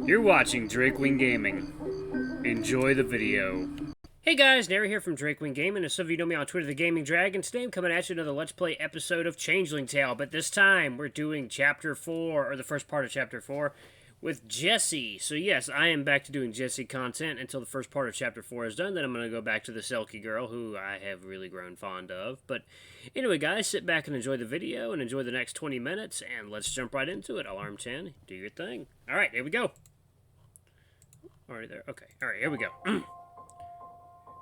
You're watching Drakewing Gaming. Enjoy the video. Hey guys, Nary here from Drakewing Gaming, and some of you know me on Twitter, the Gaming Dragon. Today I'm coming at you another Let's Play episode of Changeling Tale, but this time we're doing Chapter 4, or the first part of Chapter 4, with Jessie. So yes, I am back to doing Jessie content until the first part of Chapter 4 is done. Then I'm going to go back to the Selkie girl, who I have really grown fond of. But anyway, guys, sit back and enjoy the video, and enjoy the next 20 minutes, and let's jump right into it. Alarm 10, do your thing. Alright, here we go. Already there. Okay. Alright, here we go.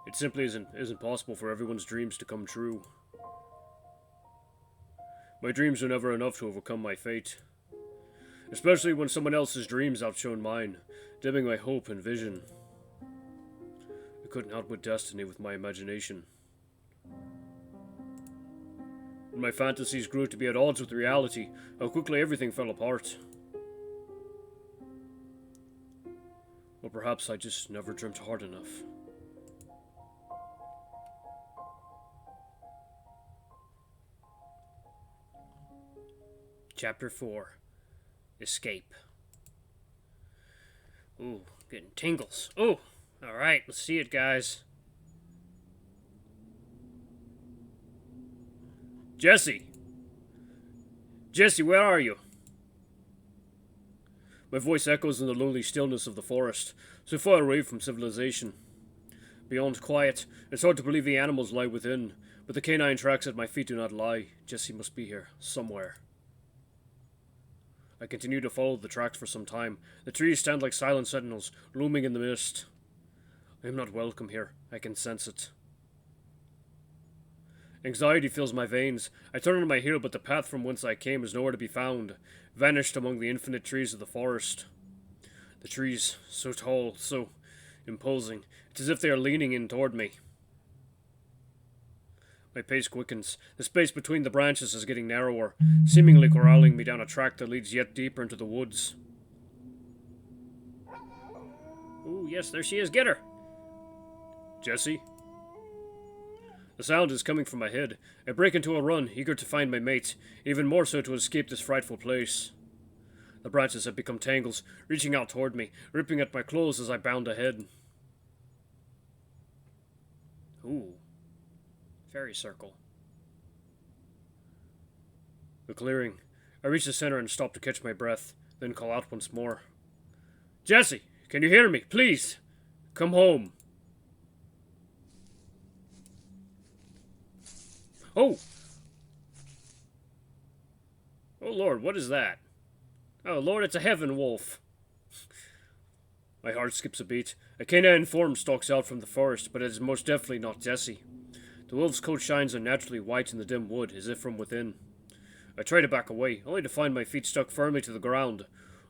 It simply isn't possible for everyone's dreams to come true. My dreams are never enough to overcome my fate. Especially when someone else's dreams outshone mine, dimming my hope and vision. I couldn't outwit destiny with my imagination. When my fantasies grew to be at odds with reality, how quickly everything fell apart. Or perhaps I just never dreamt hard enough. Chapter 4. Escape. Ooh, getting tingles. Ooh, alright, let's see it, guys. Jessie! Jessie, where are you? My voice echoes in the lonely stillness of the forest, so far away from civilization. Beyond quiet, it's hard to believe the animals lie within, but the canine tracks at my feet do not lie. Jessie must be here, somewhere. I continue to follow the tracks for some time. The trees stand like silent sentinels, looming in the mist. I am not welcome here. I can sense it. Anxiety fills my veins. I turn on my heel, but the path from whence I came is nowhere to be found, vanished among the infinite trees of the forest. The trees, so tall, so imposing. It's as if they are leaning in toward me. My pace quickens. The space between the branches is getting narrower, seemingly corralling me down a track that leads yet deeper into the woods. Ooh, yes, there she is. Get her! Jessie? The sound is coming from my head. I break into a run, eager to find my mate, even more so to escape this frightful place. The branches have become tangles, reaching out toward me, ripping at my clothes as I bound ahead. Ooh. Fairy circle. The clearing. I reach the center and stop to catch my breath, then call out once more. Jessie, can you hear me? Please, come home. Oh! Oh Lord, what is that? Oh Lord, it's a heaven wolf. My heart skips a beat. A canine form stalks out from the forest, but it is most definitely not Jessie. The wolf's coat shines unnaturally white in the dim wood, as if from within. I try to back away, only to find my feet stuck firmly to the ground.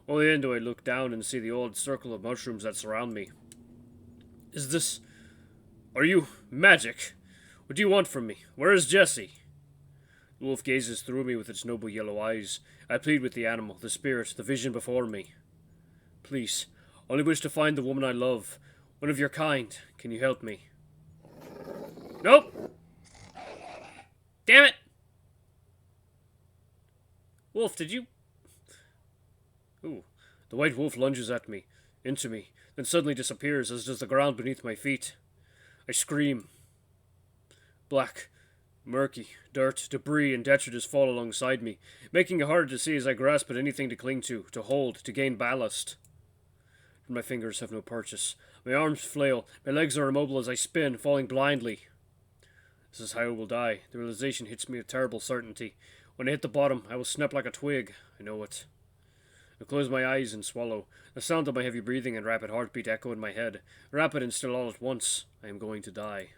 Only then do I look down and see the odd circle of mushrooms that surround me. Is this... Are you... magic? What do you want from me? Where is Jessie? The wolf gazes through me with its noble yellow eyes. I plead with the animal, the spirit, the vision before me. Please, I only wish to find the woman I love. One of your kind. Can you help me? Nope! Damn it! Wolf, did you... Ooh. The white wolf lunges at me, into me, then suddenly disappears, as does the ground beneath my feet. I scream. Black, murky, dirt, debris, and detritus fall alongside me, making it harder to see as I grasp at anything to cling to hold, to gain ballast. My fingers have no purchase. My arms flail, my legs are immobile as I spin, falling blindly. This is how I will die. The realization hits me with terrible certainty. When I hit the bottom, I will snap like a twig. I know it. I close my eyes and swallow. The sound of my heavy breathing and rapid heartbeat echo in my head. Rapid and still all at once. I am going to die.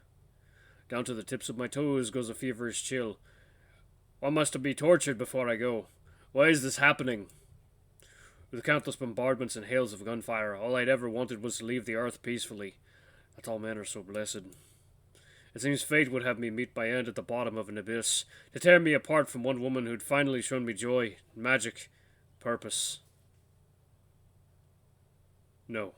Down to the tips of my toes goes a feverish chill. Why must I be tortured before I go? Why is this happening? With countless bombardments and hails of gunfire, all I'd ever wanted was to leave the earth peacefully. That all men are so blessed. It seems fate would have me meet my end at the bottom of an abyss, to tear me apart from one woman who'd finally shown me joy, magic, purpose. No.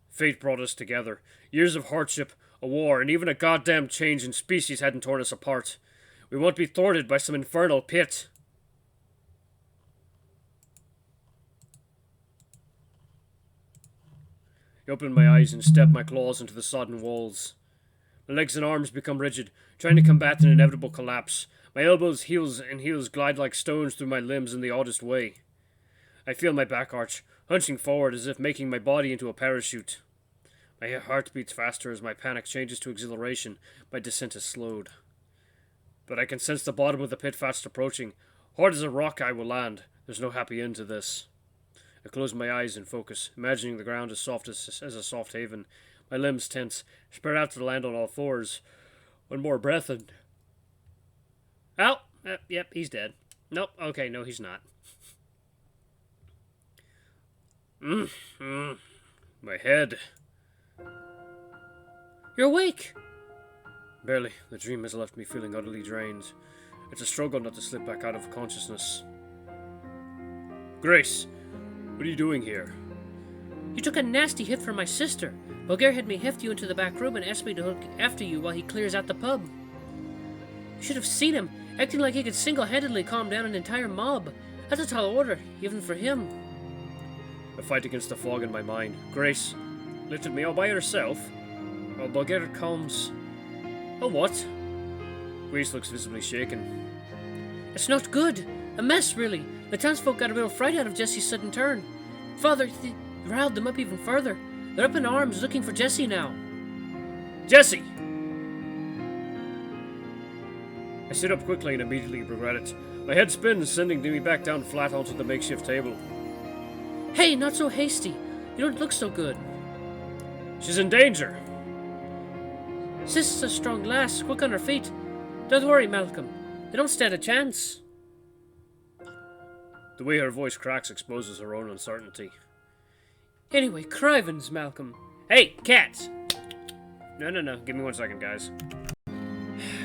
Fate brought us together. Years of hardship, a war, and even a goddamn change in species hadn't torn us apart. We won't be thwarted by some infernal pit. I open my eyes and step my claws into the sodden walls. My legs and arms become rigid, trying to combat an inevitable collapse. My elbows, heels, and heels glide like stones through my limbs in the oddest way. I feel my back arch, hunching forward as if making my body into a parachute. My heart beats faster as my panic changes to exhilaration. My descent is slowed. But I can sense the bottom of the pit fast approaching. Hard as a rock I will land. There's no happy end to this. I close my eyes and focus, imagining the ground as soft as a soft haven. My limbs tense, spread out to land on all fours. One more breath and... Ow! Yep, he's dead. Nope, okay, no, he's not. My head. You're awake! Barely. The dream has left me feeling utterly drained. It's a struggle not to slip back out of consciousness. Grace, what are you doing here? You took a nasty hit from my sister. Bulgaire had me heft you into the back room and asked me to look after you while he clears out the pub. You should have seen him, acting like he could single-handedly calm down an entire mob. That's a tall order, even for him. I fight against the fog in my mind. Grace lifted me all by herself, while Bulgaire calms... Oh, what? Grace looks visibly shaken. It's not good. A mess, really. The townsfolk got a real fright out of Jessie's sudden turn. Father riled them up even further. They're up in arms looking for Jessie now. Jessie! I sit up quickly and immediately regret it. My head spins, sending me back down flat onto the makeshift table. Hey, not so hasty. You don't look so good. She's in danger. Sis is a strong lass, quick on her feet. Don't worry, Malcolm. They don't stand a chance. The way her voice cracks exposes her own uncertainty. Anyway, Crivens, Malcolm. Hey, cats! No. Give me 1 second, guys.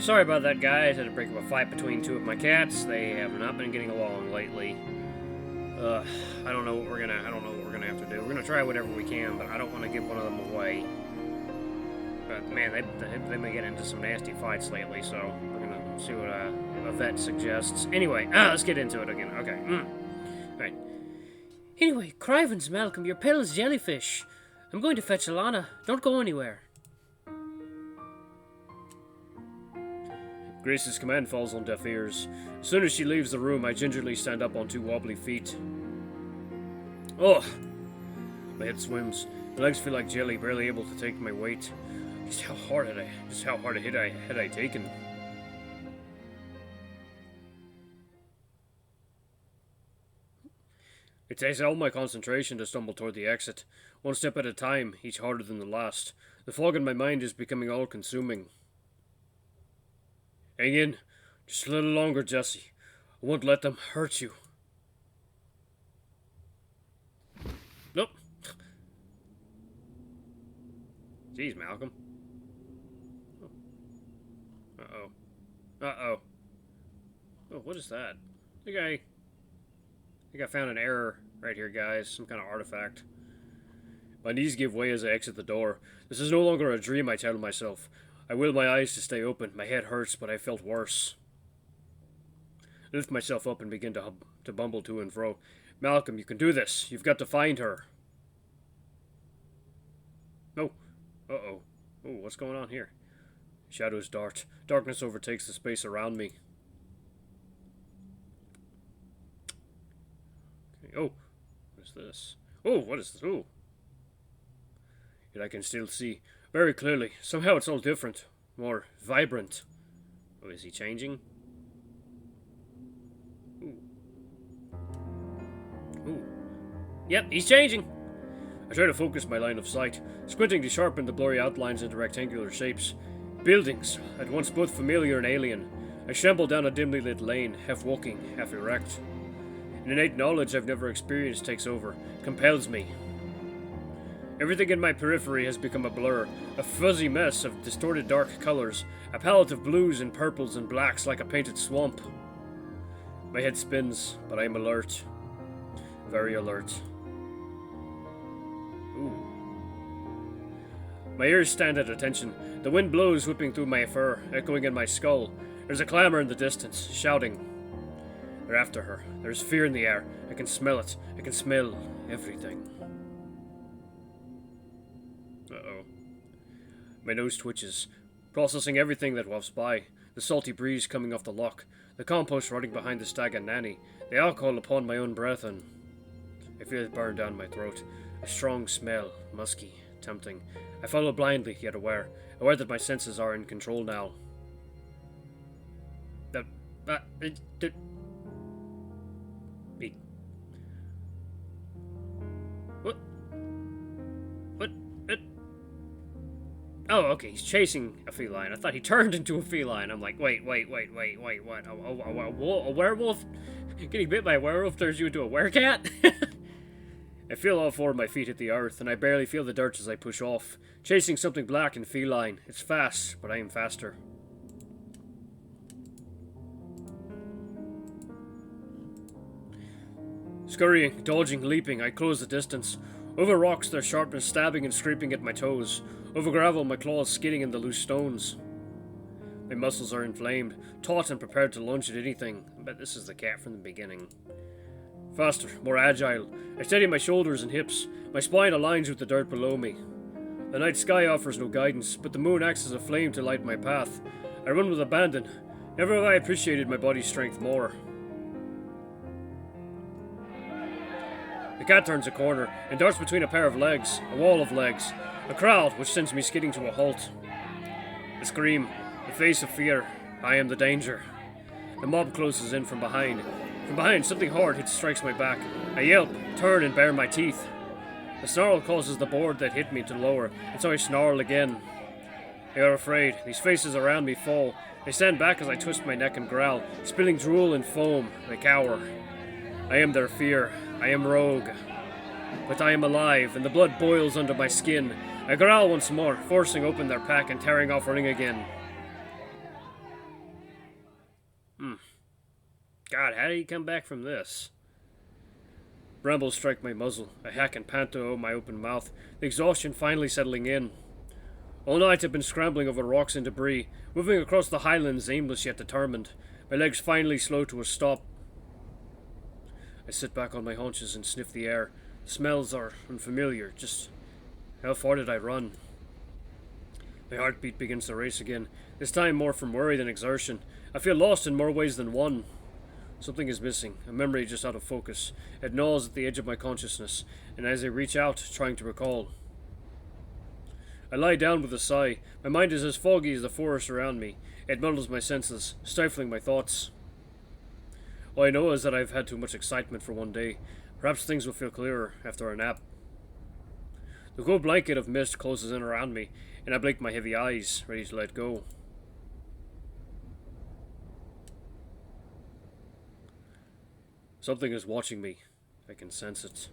Sorry about that, guys. I had to break up a fight between two of my cats. They have not been getting along lately. I don't know what we're gonna have to do. We're gonna try whatever we can, but I don't want to give one of them away. But man, they've been getting into some nasty fights lately, so we're gonna see what a vet suggests. Anyway, let's get into it again. Okay. Right. Anyway, Crivens, Malcolm, you're pale as jellyfish. I'm going to fetch Alana. Don't go anywhere. Grace's command falls on deaf ears. As soon as she leaves the room, I gingerly stand up on 2 wobbly feet. Oh! My head swims. My legs feel like jelly, barely able to take my weight. Just how hard a hit had I taken? It takes all my concentration to stumble toward the exit. 1 step at a time, each harder than the last. The fog in my mind is becoming all-consuming. Hang in. Just a little longer, Jessie. I won't let them hurt you. Nope. Jeez, Malcolm. Uh-oh. Oh, what is that? I think I found an error right here, guys. Some kind of artifact. My knees give way as I exit the door. This is no longer a dream, I tell myself. I will my eyes to stay open. My head hurts, but I felt worse. I lift myself up and begin to bumble to and fro. Malcolm, you can do this. You've got to find her. Oh. Uh-oh. Oh, what's going on here? Shadows dart. Darkness overtakes the space around me. Okay. Oh. What is this? Oh, what is this? Oh. Yet I can still see very clearly. Somehow it's all different. More vibrant. Oh, is he changing? Ooh. Yep, he's changing. I try to focus my line of sight, squinting to sharpen the blurry outlines into rectangular shapes. Buildings, at once both familiar and alien. I shamble down a dimly lit lane, half walking, half erect. An innate knowledge I've never experienced takes over, compels me. Everything in my periphery has become a blur, a fuzzy mess of distorted dark colors, a palette of blues and purples and blacks like a painted swamp. My head spins, but I am alert. Very alert. Ooh. My ears stand at attention. The wind blows whipping through my fur, echoing in my skull. There's a clamor in the distance, shouting. They're after her. There's fear in the air. I can smell it. I can smell everything. Uh-oh. My nose twitches, processing everything that wafts by. The salty breeze coming off the loch, the compost rotting behind the stag and nanny, the alcohol upon my own breath, and I feel it burn down my throat. A strong smell, musky, tempting. I follow blindly, yet aware that my senses are in control now. What? Oh, okay, he's chasing a feline. I thought he turned into a feline. I'm like, wait, what? A werewolf? Getting bit by a werewolf turns you into a werecat? I feel all four of my feet hit the earth, and I barely feel the dirt as I push off, chasing something black and feline. It's fast, but I am faster. Scurrying, dodging, leaping, I close the distance. Over rocks, their sharpness stabbing and scraping at my toes. Over gravel, my claws skidding in the loose stones. My muscles are inflamed, taut and prepared to lunge at anything. I bet this is the cat from the beginning. Faster, more agile. I steady my shoulders and hips. My spine aligns with the dirt below me. The night sky offers no guidance, but the moon acts as a flame to light my path. I run with abandon. Never have I appreciated my body's strength more. The cat turns a corner and darts between a pair of legs, a wall of legs, a crowd which sends me skidding to a halt. I scream, the face of fear. I am the danger. The mob closes in from behind. From behind, something hard strikes my back. I yelp, turn, and bare my teeth. The snarl causes the board that hit me to lower, and so I snarl again. They are afraid. These faces around me fall. They stand back as I twist my neck and growl, spilling drool and foam. They cower. I am their fear. I am rogue. But I am alive, and the blood boils under my skin. I growl once more, forcing open their pack and tearing off running again. God, how did he come back from this? Brambles strike my muzzle. I hack and pant to my open mouth, the exhaustion finally settling in. All night I've been scrambling over rocks and debris, moving across the highlands aimless yet determined, my legs finally slow to a stop. I sit back on my haunches and sniff the air. The smells are unfamiliar. Just how far did I run? My heartbeat begins to race again, this time more from worry than exertion. I feel lost in more ways than one. Something is missing, a memory just out of focus. It gnaws at the edge of my consciousness, and as I reach out, trying to recall. I lie down with a sigh. My mind is as foggy as the forest around me. It muddles my senses, stifling my thoughts. All I know is that I've had too much excitement for one day. Perhaps things will feel clearer after a nap. The cold blanket of mist closes in around me, and I blink my heavy eyes, ready to let go. Something is watching me. I can sense it.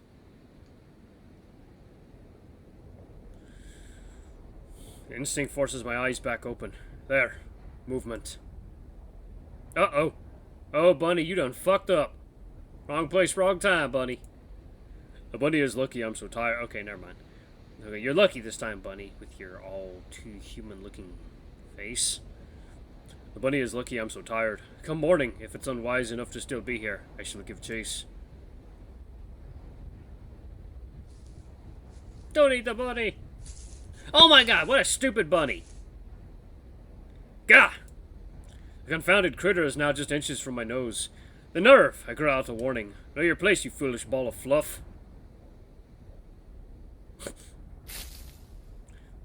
Instinct forces my eyes back open. There. Movement. Uh-oh. Oh, Bunny, you done fucked up. Wrong place, wrong time, Bunny. The bunny is lucky I'm so tired. Okay, never mind. Okay, you're lucky this time, Bunny, with your all too human-looking face. The bunny is lucky I'm so tired. Come morning, if it's unwise enough to still be here, I shall give chase. Don't eat the bunny! Oh my god, what a stupid bunny! Gah! The confounded critter is now just inches from my nose. The nerve! I growl out a warning. Know your place, you foolish ball of fluff.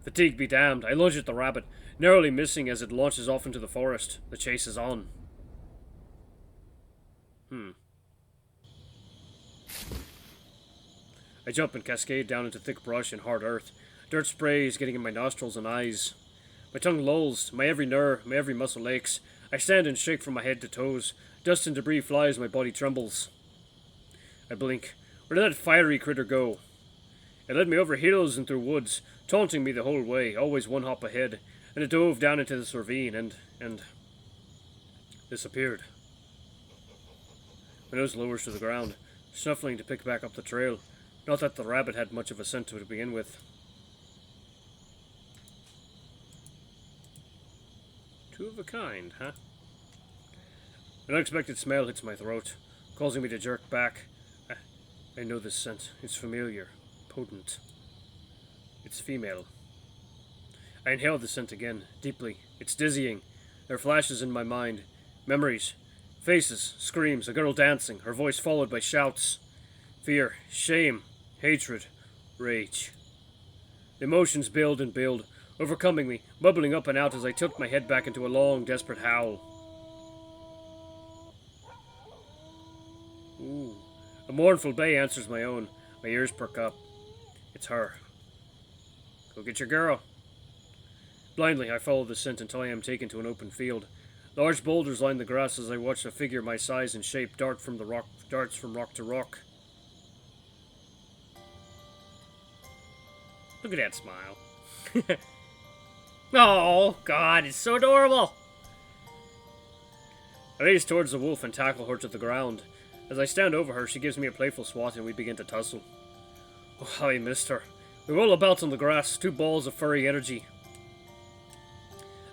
Fatigue be damned. I lunge at the rabbit, narrowly missing as it launches off into the forest. The chase is on. I jump and cascade down into thick brush and hard earth. Dirt spray is getting in my nostrils and eyes. My tongue lolls, my every nerve, my every muscle aches. I stand and shake from my head to toes. Dust and debris flies, my body trembles. I blink. Where did that fiery critter go? It led me over hills and through woods, taunting me the whole way, always one hop ahead, and it dove down into this ravine and disappeared. My nose lowers to the ground, snuffling to pick back up the trail. Not that the rabbit had much of a scent to it to begin with. Two of a kind, huh? An unexpected smell hits my throat, causing me to jerk back. I know this scent. It's familiar. Potent. It's female. I inhale the scent again, deeply. It's dizzying. There are flashes in my mind. Memories. Faces. Screams. A girl dancing. Her voice followed by shouts. Fear. Shame. Hatred. Rage. The emotions build and build, overcoming me, bubbling up and out as I tilt my head back into a long, desperate howl. Ooh. A mournful bay answers my own. My ears perk up. It's her. Go get your girl. Blindly, I follow the scent until I am taken to an open field. Large boulders line the grass as I watch a figure my size and shape darts from rock to rock. Look at that smile. Oh, God, it's so adorable. I race towards the wolf and tackle her to the ground. As I stand over her, she gives me a playful swat and we begin to tussle. Oh, how I missed her. We roll about on the grass, two balls of furry energy.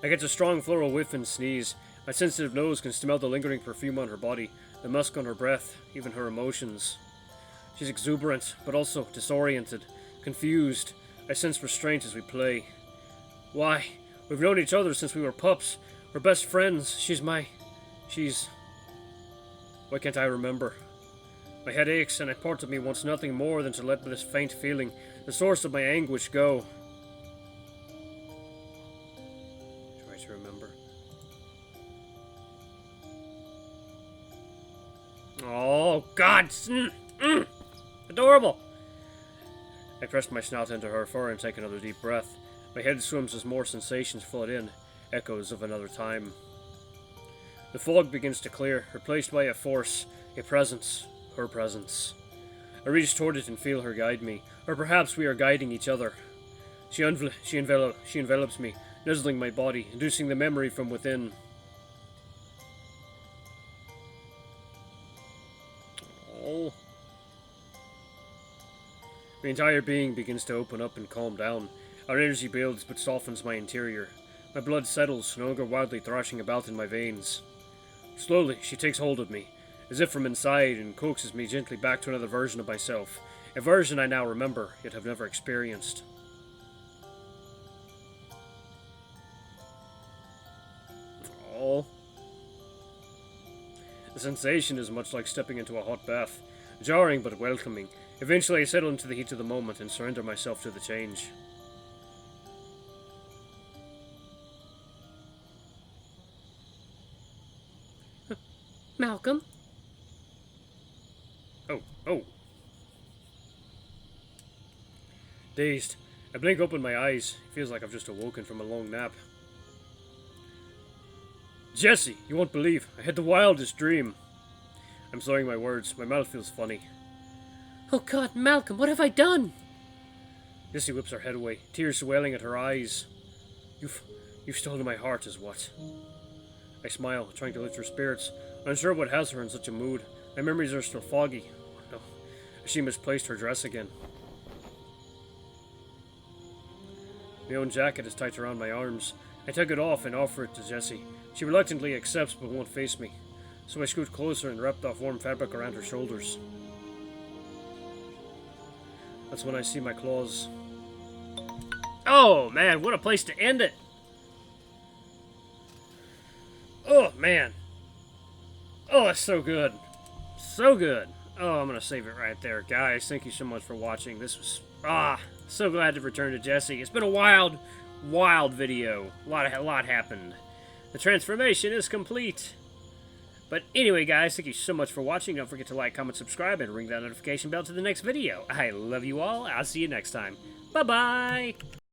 I get a strong floral whiff and sneeze. My sensitive nose can smell the lingering perfume on her body, the musk on her breath, even her emotions. She's exuberant, but also disoriented, confused. I sense restraint as we play. Why? We've known each other since we were pups. We're best friends. Why can't I remember? My head aches, and a part of me wants nothing more than to let this faint feeling, the source of my anguish, go. Try to remember. Oh, God! Adorable! I press my snout into her fur and take another deep breath. My head swims as more sensations flood in, echoes of another time. The fog begins to clear, replaced by a force, a presence, her presence. I reach toward it and feel her guide me, or perhaps we are guiding each other. She envelops me, nuzzling my body, inducing the memory from within. Oh. My entire being begins to open up and calm down. Our energy builds but softens my interior. My blood settles, no longer wildly thrashing about in my veins. Slowly, she takes hold of me, as if from inside, and coaxes me gently back to another version of myself. A version I now remember, yet have never experienced. Oh. The sensation is much like stepping into a hot bath. Jarring but welcoming. Eventually I settle into the heat of the moment and surrender myself to the change. Malcolm? Oh. Dazed, I blink open my eyes. It feels like I've just awoken from a long nap. Jessie, you won't believe. I had the wildest dream. I'm slurring my words. My mouth feels funny. Oh, God, Malcolm, what have I done? Jessie whips her head away, tears swelling at her eyes. You've stolen my heart, is what? I smile, trying to lift her spirits, unsure what has her in such a mood. My memories are still foggy. Oh, no. She misplaced her dress again. My own jacket is tight around my arms. I tug it off and offer it to Jessie. She reluctantly accepts but won't face me. So I scoot closer and wrap off warm fabric around her shoulders. That's when I see my claws. Oh, man, what a place to end it! Oh, man. Oh, that's so good. So good. Oh, I'm gonna save it right there. Guys, thank you so much for watching. This was... so glad to return to Jessie. It's been a wild video. A lot happened. The transformation is complete. But anyway, guys, thank you so much for watching. Don't forget to like, comment, subscribe, and ring that notification bell to the next video. I love you all. I'll see you next time. Bye-bye!